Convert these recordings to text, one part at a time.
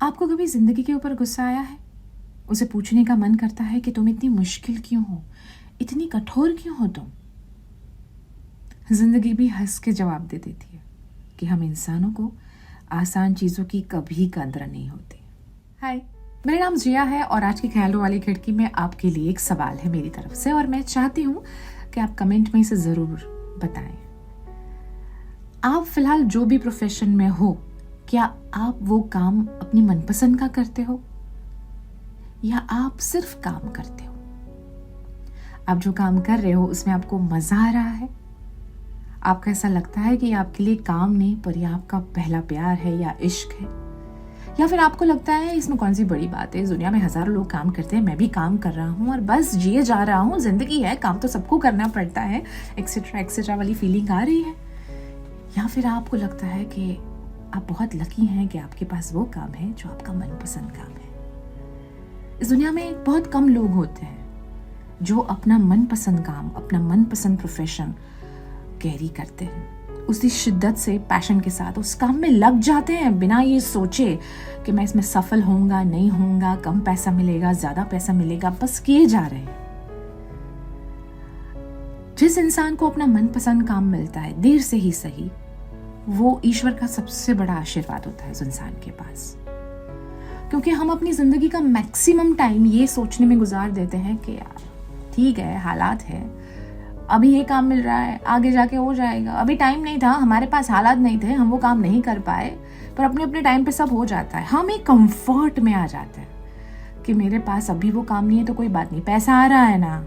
आपको कभी जिंदगी के ऊपर गुस्सा आया है? उसे पूछने का मन करता है कि तुम इतनी मुश्किल क्यों हो, इतनी कठोर क्यों हो तुम? जिंदगी भी हंस के जवाब दे देती है कि हम इंसानों को आसान चीज़ों की कभी कदर नहीं होती। हाय, मेरा नाम जिया है और आज की ख्यालों वाली खिड़की में आपके लिए एक सवाल है मेरी तरफ से और मैं चाहती हूँ कि आप कमेंट में इसे ज़रूर बताएं। आप फिलहाल जो भी प्रोफेशन में हो, क्या आप वो काम अपनी मनपसंद का करते हो या आप सिर्फ काम करते हो? आप जो काम कर रहे हो उसमें आपको मजा आ रहा है? आपको ऐसा लगता है कि ये आपके लिए काम नहीं पर ये आपका पहला प्यार है या इश्क है? या फिर आपको लगता है इसमें कौन सी बड़ी बात है, इस दुनिया में हजारों लोग काम करते हैं, मैं भी काम कर रहा हूँ और बस जिए जा रहा हूँ, जिंदगी है, काम तो सबको करना पड़ता है, एक्सेट्रा एक्सेट्रा वाली फीलिंग आ रही है? या फिर आपको लगता है कि आप बहुत लकी हैं कि आपके पास वो काम है जो आपका मनपसंद काम है? इस दुनिया में बहुत कम लोग होते हैं जो अपना मनपसंद काम, अपना मनपसंद प्रोफेशन कैरी करते हैं, उसी शिद्दत से, पैशन के साथ उस काम में लग जाते हैं बिना ये सोचे कि मैं इसमें सफल होऊंगा, नहीं होऊंगा, कम पैसा मिलेगा, ज्यादा पैसा मिलेगा, बस किए जा रहे हैं। जिस इंसान को अपना मनपसंद काम मिलता है, देर से ही सही, वो ईश्वर का सबसे बड़ा आशीर्वाद होता है उस इंसान के पास। क्योंकि हम अपनी जिंदगी का मैक्सिमम टाइम ये सोचने में गुजार देते हैं कि यार ठीक है, हालात है, अभी ये काम मिल रहा है, आगे जाके हो जाएगा, अभी टाइम नहीं था, हमारे पास हालात नहीं थे, हम वो काम नहीं कर पाए, पर अपने अपने टाइम पे सब हो जाता है। हम एक कंफर्ट में आ जाते हैं कि मेरे पास अभी वो काम नहीं है तो कोई बात नहीं, पैसा आ रहा है ना,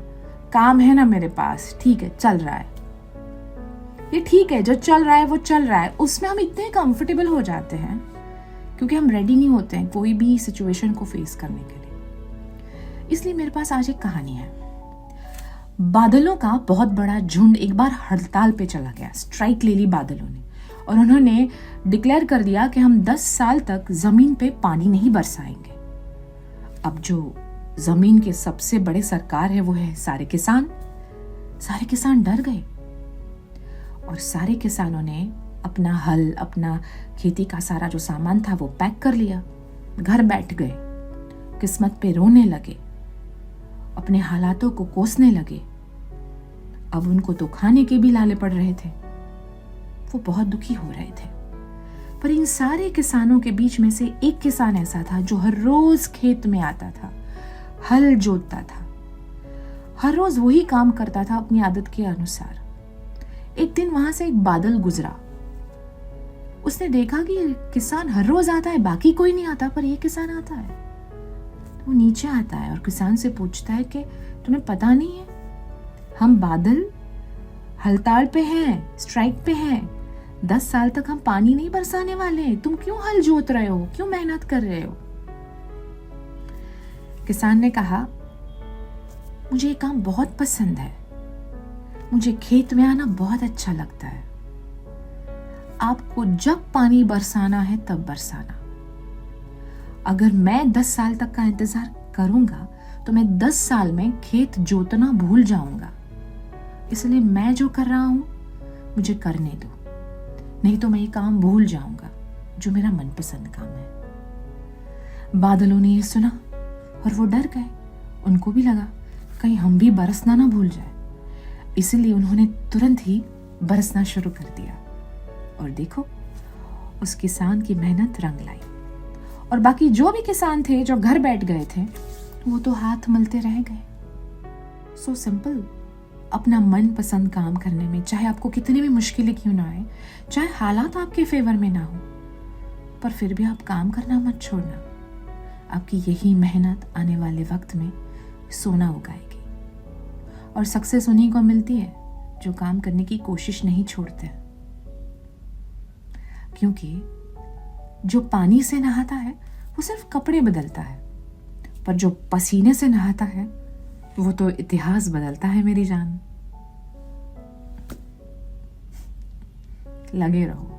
काम है ना मेरे पास, ठीक है, चल रहा है, ये ठीक है, जो चल रहा है वो चल रहा है। उसमें हम इतने कंफर्टेबल हो जाते हैं क्योंकि हम रेडी नहीं होते हैं कोई भी सिचुएशन को फेस करने के लिए। इसलिए मेरे पास आज एक कहानी है। बादलों का बहुत बड़ा झुंड एक बार हड़ताल पे चला गया, स्ट्राइक ले ली बादलों ने और उन्होंने डिक्लेयर कर दिया कि हम 10 साल तक जमीन पे पानी नहीं बरसाएंगे। अब जो जमीन के सबसे बड़े सरकार है वो है सारे किसान। सारे किसान डर गए और सारे किसानों ने अपना हल, अपना खेती का सारा जो सामान था वो पैक कर लिया, घर बैठ गए, किस्मत पे रोने लगे, अपने हालातों को कोसने लगे। अब उनको तो खाने के भी लाले पड़ रहे थे, वो बहुत दुखी हो रहे थे। पर इन सारे किसानों के बीच में से एक किसान ऐसा था जो हर रोज खेत में आता था, हल जोतता था, हर रोज वही काम करता था अपनी आदत के अनुसार। एक दिन वहां से एक बादल गुजरा। उसने देखा कि किसान हर रोज आता है, बाकी कोई नहीं आता, पर ये किसान आता है। वो नीचे आता है और किसान से पूछता है कि तुम्हें पता नहीं है, हम बादल हड़ताल पे हैं, स्ट्राइक पे हैं, 10 साल तक हम पानी नहीं बरसाने वाले हैं, तुम क्यों हल जोत रहे हो, क्यों मेहनत कर रहे हो? किसान ने कहा, मुझे ये काम बहुत पसंद है, मुझे खेत में आना बहुत अच्छा लगता है, आपको जब पानी बरसाना है तब बरसाना। अगर मैं 10 साल तक का इंतजार करूंगा तो मैं 10 साल में खेत जोतना भूल जाऊंगा, इसलिए मैं जो कर रहा हूं मुझे करने दो, नहीं तो मैं ये काम भूल जाऊंगा जो मेरा मनपसंद काम है। बादलों ने ये सुना और वो डर गए। उनको भी लगा कहीं हम भी बरसना ना भूल जाए, इसलिए उन्होंने तुरंत ही बरसना शुरू कर दिया। और देखो, उस किसान की मेहनत रंग लाई और बाकी जो भी किसान थे जो घर बैठ गए थे वो तो हाथ मलते रह गए। सो सिंपल, अपना मनपसंद काम करने में चाहे आपको कितनी भी मुश्किलें क्यों ना आए, चाहे हालात आपके फेवर में ना हो, पर फिर भी आप काम करना मत छोड़ना। आपकी यही मेहनत आने वाले वक्त में सोना उगाएगी और सक्सेस उन्हीं को मिलती है जो काम करने की कोशिश नहीं छोड़ते। क्योंकि जो पानी से नहाता है वो सिर्फ कपड़े बदलता है, पर जो पसीने से नहाता है वो तो इतिहास बदलता है मेरी जान। लगे रहो।